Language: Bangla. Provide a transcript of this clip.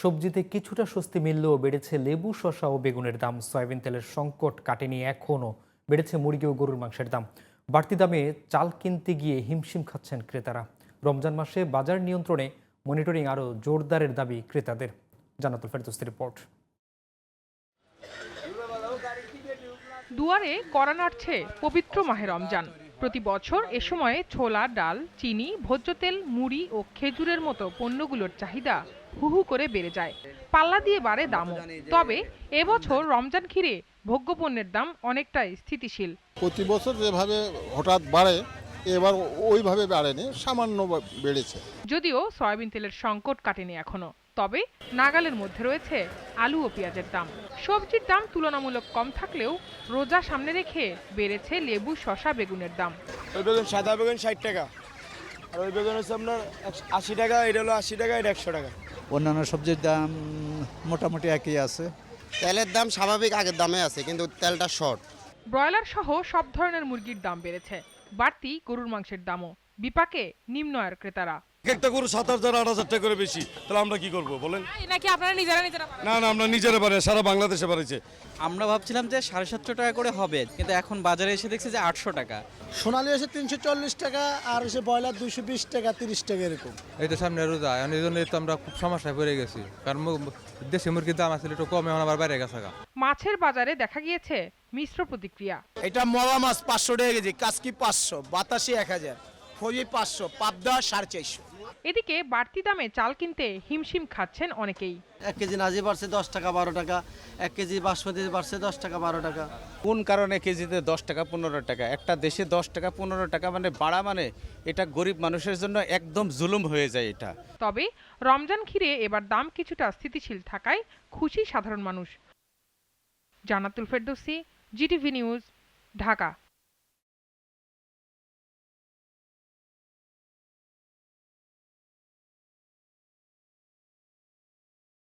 সবজিতে কিছুটা স্বস্তি মিললেও বেড়েছে লেবু, শসা ও বেগুনের দাম। সয়াবিন তেলের সংকট কাটেনি এখনও, বেড়েছে মুরগি ও গরুর মাংসের দাম। বাড়তি দামে চাল কিনতে গিয়ে হিমশিম খাচ্ছেন ক্রেতারা। রমজান মাসে বাজার নিয়ন্ত্রণে মনিটরিং আরও জোরদারের দাবি ক্রেতাদের। জান্নাতুল ফেরদৌসীর রিপোর্ট। দুয়ারে কড়া নাড়ছে পবিত্র মাহে রমজান। প্রতি বছর এ সময়ে ছোলা, ডাল, চিনি, ভোজ্য তেল, মুড়ি ও খেজুরের মতো পণ্যগুলোর চাহিদা হু হু করে বেড়ে যায়। পাল্লা দিয়ে বাড়ে দামও। তবে এবছর রমজান ঘিরে ভোগ্যপণ্যের দাম অনেকটাই স্থিতিশীল। প্রতি বছর যেভাবে হঠাৎ বাড়ে এবার ওইভাবে বাড়েনি, সামান্য বেড়েছে। যদিও সয়াবিন তেলের সংকট কাটেনি এখনো, তবে নাগালের মধ্যে রয়েছে আলু ও পেঁয়াজের দাম। সবজির দাম তুলনামূলক কম থাকলেও রোজা সামনে রেখে বেড়েছে লেবু, শসা, বেগুনের দাম। ওই বেগুন, সাদা বেগুন 60 টাকা, আর ওই বেগুন হচ্ছে আপনার 80 টাকা, এটা হলো 80 টাকা, এটা 100 টাকা। অন্যান্য সবজির দাম মোটামুটি একই আছে। তেলের দাম স্বাভাবিক আগের দামে আছে, কিন্তু তেলটা শর্ট। ব্রয়লার সহ সব ধরনের মুরগির দাম বেড়েছে। বাড়তি গরুর মাংসের দামও। বিপাকে নিম্ন আয়ের ক্রেতারা। একটা গরু 7,000 8,000 টাকা করে বেশি, তাহলে আমরা কি করব বলেন? নাকি আপনারা নিজেরা না না, আমরা নিজেরা বাড়ি, সারা বাংলাদেশে বাড়িছে। আমরা ভাবছিলাম যে 750 টাকা করে হবে, কিন্তু এখন বাজারে এসে দেখছি যে 800 টাকা। সোনালী এসে 340 টাকা, আর এসে ব্রয়লার 220 টাকা, 30 টাকা এরকম। এই তো সামনে রোজা, এই জন্য তো আমরা খুব সমস্যায় পড়ে গেছি, কারণ দেশি মুরগির দাম আসলে একটু কমে, এখন আবার বাইরে গেছে। মাছের বাজারে দেখা গিয়েছে মিশ্র প্রতিক্রিয়া। এটা মলা মাছ 500 টাকা কেজি, কাসকি 500, বাতাসি 1000, ফজি 500, পাবদা 450। এদিকে বাড়তি দামে চাল কিনতে হিমশিম খাচ্ছেন অনেকেই। 1 কেজি নাজি বাড়ছে 10 টাকা 12 টাকা, 1 কেজি বাসমতি বাড়ছে 10 টাকা 12 টাকা। কোন কারণে কেজিতে 10 টাকা 15 টাকা? একটা দেশে 10 টাকা 15 টাকা মানে বাড়া, মানে এটা গরিব মানুষের জন্য একদম জুলুম হয়ে যায় এটা। তবে রমজান ঘিরে এবার দাম কিছুটা স্থিতিশীল থাকায় খুশি সাধারণ মানুষ। জান্নাতুল ফেরদৌসী, জিটিভি নিউজ, ঢাকা।